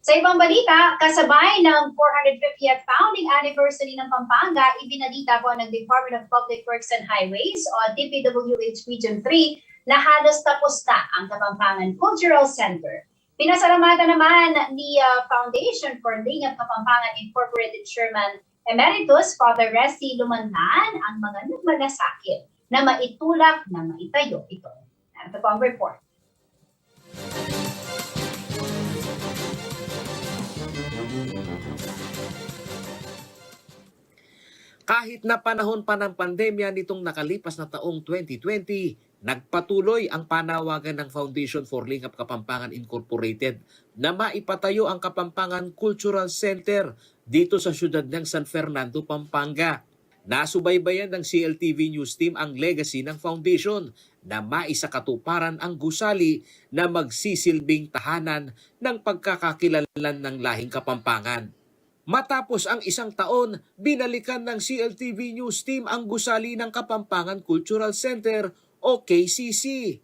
Sa ibang balita, kasabay ng 450th founding anniversary ng Pampanga, ibinalita po ng Department of Public Works and Highways o DPWH Region 3 na halos tapos na ang Kapampangan Cultural Center. Pinasalamatan naman ni Foundation for Lingap Kapampangan Incorporated Chairman Emeritus Father Resty Lumanlan ang mga nagmalasakit na maitulak na maitayo ito. Ito po ang report. Kahit na panahon pa ng pandemya nitong nakalipas na taong 2020, nagpatuloy ang panawagan ng Foundation for Lingap Kapampangan Incorporated na maipatayo ang Kapampangan Cultural Center dito sa siyudad ng San Fernando, Pampanga. Nasubaybayan ng CLTV News Team ang legacy ng Foundation na maisakatuparan ang gusali na magsisilbing tahanan ng pagkakakilanlan ng lahing Kapampangan. Matapos ang isang taon, binalikan ng CLTV News Team ang gusali ng Kapampangan Cultural Center o KCC.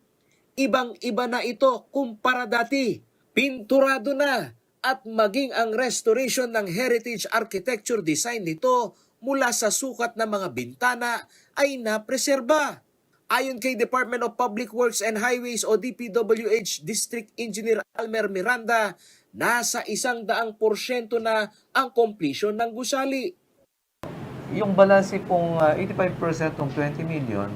Ibang-iba na ito kumpara dati. Pinturado na at maging ang restoration ng heritage architecture design nito mula sa sukat ng mga bintana ay napreserba. Ayon kay Department of Public Works and Highways o DPWH District Engineer Almer Miranda, nasa 100% na ang completion ng gusali. Yung balanse pong 85% ng 20 million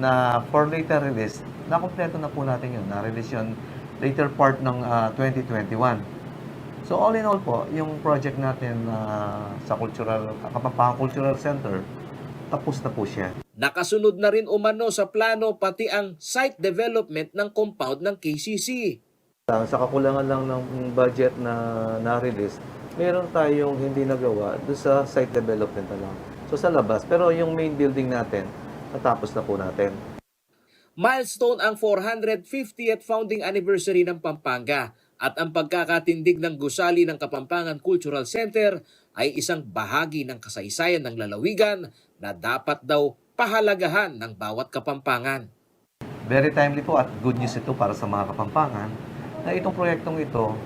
na for later release, nakompleto na po natin yun. Na-release yun later part ng 2021. So all in all po, yung project natin sa Kapampangan Cultural Center, tapos na po siya. Nakasunod na rin umano sa plano pati ang site development ng compound ng KCC. Sa kakulangan lang ng budget na na-release, meron tayong hindi nagawa doon sa site development na lang. So sa labas, pero yung main building natin, natapos na po natin. Milestone ang 450th founding anniversary ng Pampanga at ang pagkakatindig ng gusali ng Kapampangan Cultural Center ay isang bahagi ng kasaysayan ng lalawigan na dapat daw pahalagahan ng bawat Kapampangan. Very timely po at good news ito para sa mga Kapampangan na itong proyektong ito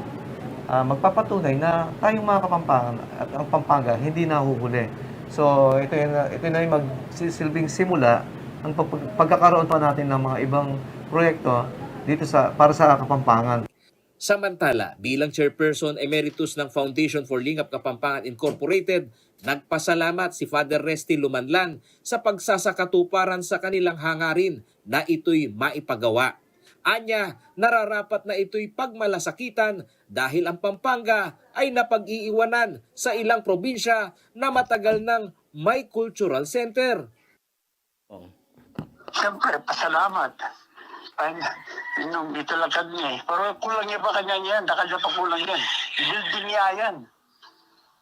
magpapatunay na tayong mga Kapampangan at ang Pampanga hindi nahuhuli. So ito na yung magsisilbing simula ang pagkakaroon pa natin ng mga ibang proyekto dito para sa Kapampangan. Samantala, bilang chairperson emeritus ng Foundation for Lingap Kapampangan Incorporated, nagpasalamat si Father Resty Lumanlan sa pagsasakatuparan sa kanilang hangarin na ito'y maipagawa. Anya, nararapat na ito'y pagmalasakitan dahil ang Pampanga ay napag-iiwanan sa ilang probinsya na matagal nang may cultural center. Siyempre, pasalamat. Dito lang kanya eh. Pero kulang niya pa kanya yan. Dakal niya pa kulang yan. Building niya yan.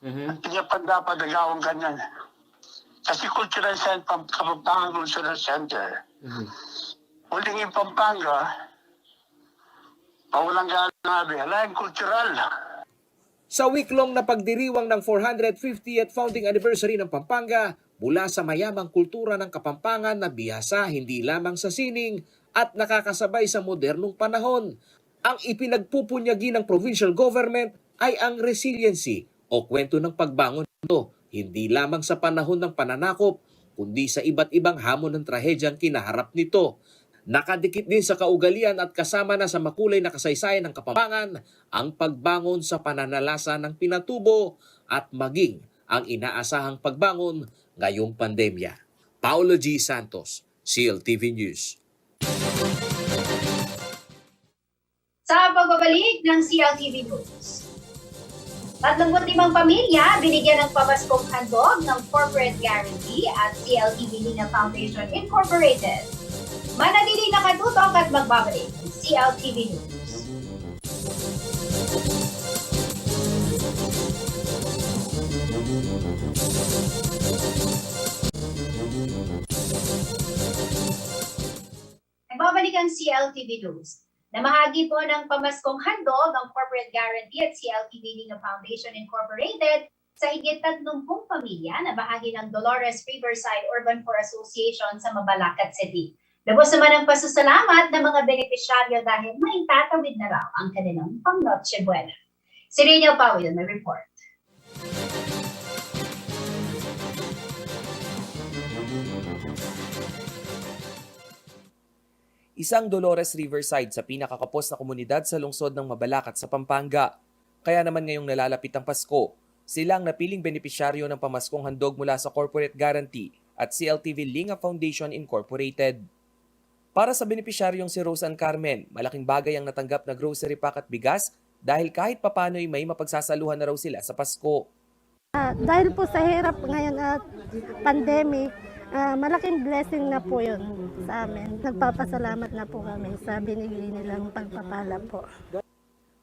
Hindi niya pa dapat nagawang ganyan. Kasi Cultural Center, Kapampangan Cultural Center, huling yung Pampanga, pawalang ganabi, alayang kultural. Sa week-long na pagdiriwang ng 450th founding anniversary ng Pampanga, mula sa mayamang kultura ng Kapampangan na bihasa hindi lamang sa sining at nakakasabay sa modernong panahon, Ang ipinagpupunyagi ng provincial government ay ang resiliency o kwento ng pagbangon nito, hindi lamang sa panahon ng pananakop, kundi sa iba't ibang hamon ng trahedyang kinaharap nito. Nakadikit din sa kaugalian at kasama na sa makulay na kasaysayan ng Kapampangan ang pagbangon sa pananalasa ng pinatubo at maging ang inaasahang pagbangon ngayong pandemya. Paulo G. Santos, CLTV News. Sa pagbabalik ng CLTV News, 35 pamilya binigyan ng pamaskong handog ng corporate guarantee at CLTV Linga Foundation Incorporated. Manatiling nakatutok at magbabalik ng CLTV News. Nagbabalik ang CLTV News. Namahagi po ng pamaskong handog ang corporate guarantee at CLTV Linga Foundation Incorporated sa higit 30 pamilya na bahagi ng Dolores Riverside Urban Poor Association sa Mabalacat City. Lubos naman ang pasasalamat ng mga benepisyaryo dahil may tatawid na raw ang kanilang pang-Noche Buena. Si Reniel Pawil may report. Isang Dolores Riverside sa pinakakapos na komunidad sa lungsod ng Mabalacat sa Pampanga. Kaya naman ngayong nalalapit ang Pasko, silang napiling benepisyaryo ng pamaskong handog mula sa Corporate Guarantee at CLTV Linga Foundation Incorporated. Para sa benepisyaryong si Rosan Carmen, malaking bagay ang natanggap na grocery pack at bigas dahil kahit papano'y may mapagsasaluhan na raw sila sa Pasko. Dahil po sa hirap ngayon at pandemic, malaking blessing na po yun sa amin. Nagpapasalamat na po kami sa binigay nilang pagpapala po.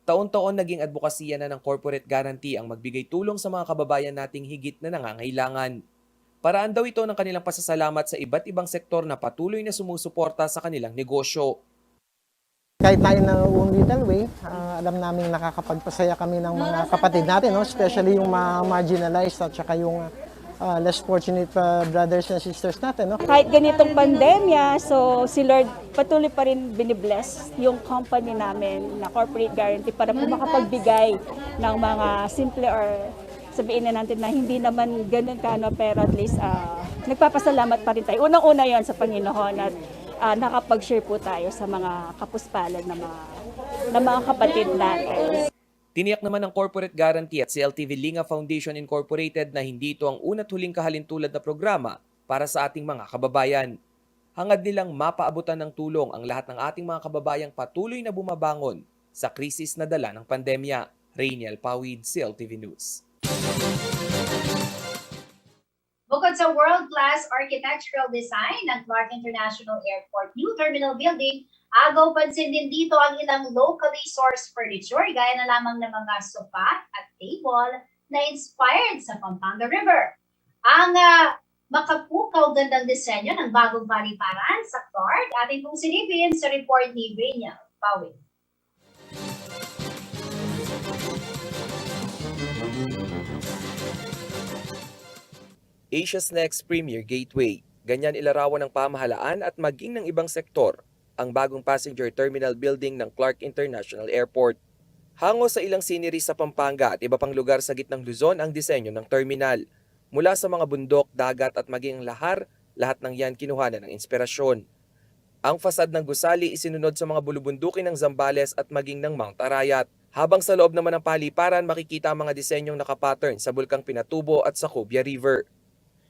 Taon-taon naging advokasya na ng Corporate Guarantee ang magbigay tulong sa mga kababayan nating higit na nangangailangan. Paraan daw ito ng kanilang pasasalamat sa iba't ibang sektor na patuloy na sumusuporta sa kanilang negosyo. Kahit tayo na little way, alam namin nakakapagpasaya kami ng mga kapatid natin, no? Especially yung mga marginalized at saka yung less fortunate brothers and sisters natin. No? Kahit ganitong pandemya, so si Lord patuloy pa rin binibless yung company namin na Corporate Guarantee para po makapagbigay ng mga simple or sabihin na natin na hindi naman ganun kano pero at least nagpapasalamat pa rin tayo. Unang-una yon sa Panginoon at nakapag-share po tayo sa mga kapuspalad na mga kapatid natin. Tiniyak naman ng Corporate Guarantee at CLTV Linga Foundation Incorporated na hindi ito ang una't huling kahalintulad na programa para sa ating mga kababayan. Hangad nilang mapaabutan ng tulong ang lahat ng ating mga kababayang patuloy na bumabangon sa krisis na dala ng pandemya. Reniel Pawid, CLTV News. Bukod sa world-class architectural design ng Clark International Airport New Terminal Building, agaw pansin din dito ang ilang locally sourced furniture gaya na lamang ng mga sofa at table na inspired sa Pampanga River. Ang makapukaw gandang disenyo ng bagong paliparan sa Clark ating pong silipin sa report ni Reniel Pawid. Asia's next premier gateway. Ganyan ilarawan ng pamahalaan at maging ng ibang sektor ang bagong passenger terminal building ng Clark International Airport. Hango sa ilang scenery sa Pampanga at iba pang lugar sa gitnang Luzon ang disenyo ng terminal. Mula sa mga bundok, dagat at maging lahar, lahat ng yan kinuhanan ng inspirasyon. Ang fasad ng gusali isinunod sa mga bulubundukin ng Zambales at maging ng Mount Arayat. Habang sa loob naman ng paliparan makikita ang mga disenyong nakapattern sa Bulkang Pinatubo at sa Cubia River.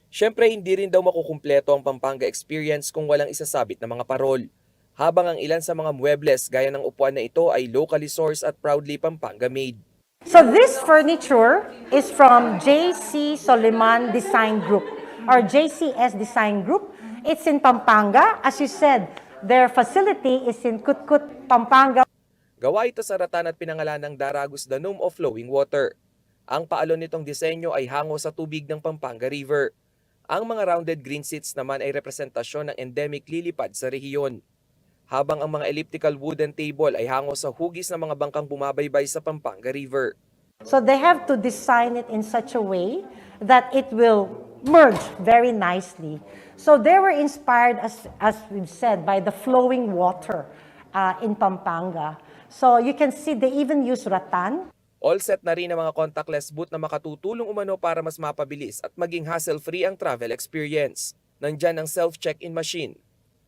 Siyempre, hindi rin daw makukumpleto ang Pampanga experience kung walang isasabit na mga parol. Habang ang ilan sa mga muebles gaya ng upuan na ito ay locally sourced at proudly Pampanga made. So this furniture is from JC Soliman Design Group or JCS Design Group. It's in Pampanga. As you said, their facility is in Kutkut, Pampanga. Gawa ito sa ratan at pinangalan ng Daragus Danum o Flowing Water. Ang paalon nitong disenyo ay hango sa tubig ng Pampanga River. Ang mga rounded green seats naman ay representasyon ng endemic lilipad sa rehiyon. Habang ang mga elliptical wooden table ay hango sa hugis ng mga bangkang bumabaybay sa Pampanga River. So they have to design it in such a way that it will merge very nicely. So they were inspired, as we've said, by the flowing water in Pampanga. So you can see they even use rattan. All set na rin ang mga contactless booth na makatutulong umano para mas mapabilis at maging hassle-free ang travel experience. Nandyan ang self-check-in machine,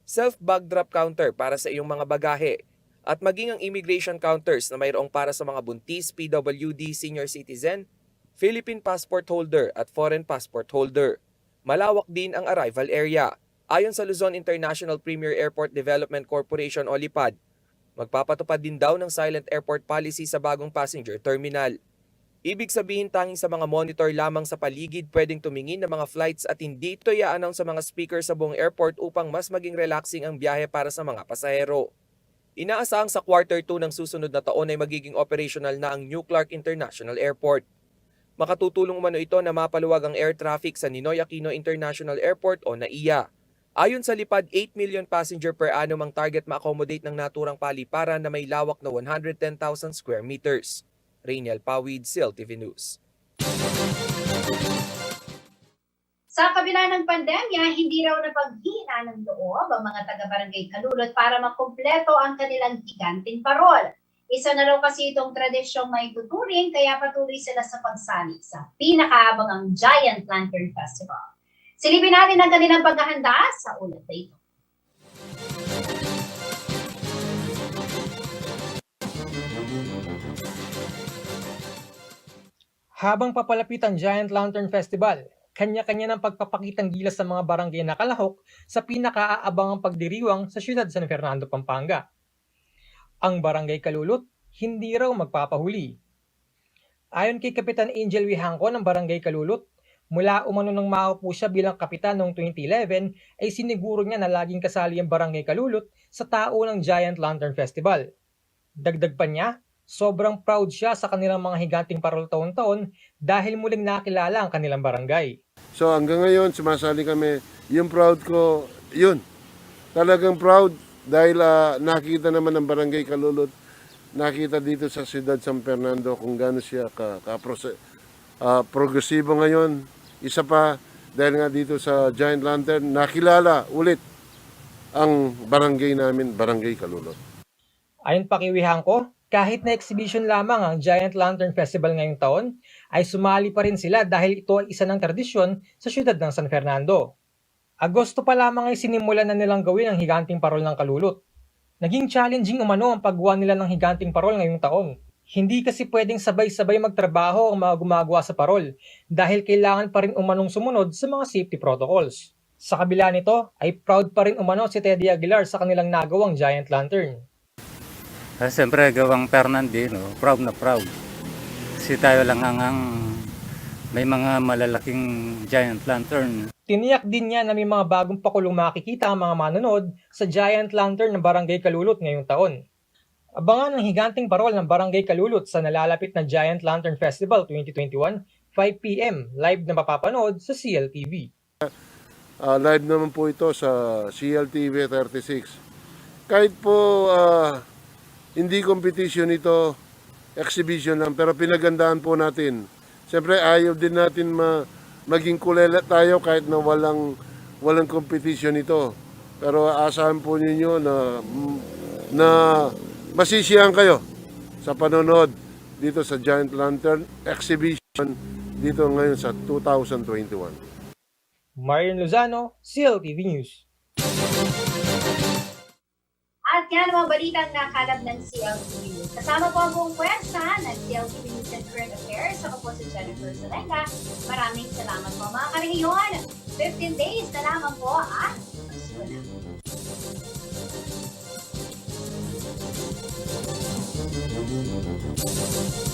self-bag drop counter para sa iyong mga bagahe, at maging ang immigration counters na mayroong para sa mga buntis, PWD, senior citizen, Philippine passport holder at foreign passport holder. Malawak din ang arrival area. Ayon sa Luzon International Premier Airport Development Corporation o LIPAD, magpapatupad din daw ng silent airport policy sa bagong passenger terminal. Ibig sabihin tanging sa mga monitor lamang sa paligid pwedeng tumingin ng mga flights at hindi ito i-announce sa mga speaker sa buong airport upang mas maging relaxing ang biyahe para sa mga pasahero. Inaasahang sa quarter 2 ng susunod na taon ay magiging operational na ang New Clark International Airport. Makatutulong umano ito na mapaluwag ang air traffic sa Ninoy Aquino International Airport o NAIA. Ayon sa LIPAD, 8 million passenger per annum ang target ma-accommodate ng naturang paliparan na may lawak na 110,000 square meters. Rainiel Pawid, CLTV News. Sa kabila ng pandemya, hindi raw napaghina ng loob ang mga taga-barangay Kalulot para makumpleto ang kanilang higanting parol. Isa na raw kasi itong tradisyong may tuturing kaya patuloy sila sa pagsali sa pinakaabangang Giant Lantern Festival. Silipin natin ang kanilang paghahanda sa ulat na ito. Habang papalapit ang Giant Lantern Festival, kanya-kanya ng pagpapakitang gilas sa mga barangay na kalahok sa pinakaabangang pagdiriwang sa siyudad San Fernando, Pampanga. Ang Barangay Kalulot, hindi raw magpapahuli. Ayon kay Kapitan Angel Wihangco ng Barangay Kalulot, mula umano nang maupo siya bilang kapitan noong 2011 ay siniguro niya na laging kasali ang Barangay Kalulot sa tao ng Giant Lantern Festival. Dagdag pa niya, sobrang proud siya sa kanilang mga higanting parol taon-taon dahil muling nakilala ang kanilang barangay. So hanggang ngayon, sumasali kami. Yung proud ko, yun. Talagang proud dahil nakita naman ng Barangay Kalulot, nakita dito sa Ciudad San Fernando kung gaano siya progresibo ngayon. Isa pa, dahil nga dito sa Giant Lantern, nakilala ulit ang barangay namin, Barangay Kalulot. Ayon pa kay Wihangco, kahit na exhibition lamang ang Giant Lantern Festival ngayong taon, ay sumali pa rin sila dahil ito ay isa ng tradisyon sa siyudad ng San Fernando. Agosto pa lamang ay sinimulan na nilang gawin ang higanting parol ng Kalulot. Naging challenging umano ang paggawa nila ng higanting parol ngayong taon. Hindi kasi pwedeng sabay-sabay magtrabaho ang mga gumagawa sa parol dahil kailangan pa rin umanong sumunod sa mga safety protocols. Sa kabila nito, ay proud pa rin umano si Teddy Aguilar sa kanilang nagawang Giant Lantern. Siyempre, gawang Fernandino, proud na proud. Kasi tayo lang ang may mga malalaking Giant Lantern. Tiniyak din niya na may mga bagong pakulong makikita ang mga manonood sa Giant Lantern ng Barangay Kalulot ngayong taon. Abangan ang higanting parol ng Barangay Kalulot sa nalalapit na Giant Lantern Festival 2021, 5 p.m. Live na mapapanood sa CLTV. Live naman po ito sa CLTV 36. Kahit po hindi competition ito, exhibition lang, pero pinagandaan po natin. Siyempre ayaw din natin maging kulela tayo kahit na walang competition ito. Pero asahan po ninyo na masisiyahan kayo sa panonood dito sa Giant Lantern Exhibition dito ngayon sa 2021. Marian Lozano, CLTV News. At yan ang mga balitang nakalap ng CLTV News. Kasama po ang buong pwersa ng CLTV News and Current Affairs. Ako po si Jennifer Salenga. Maraming salamat po mga kariyon. 15 days na lamang po at Thank you.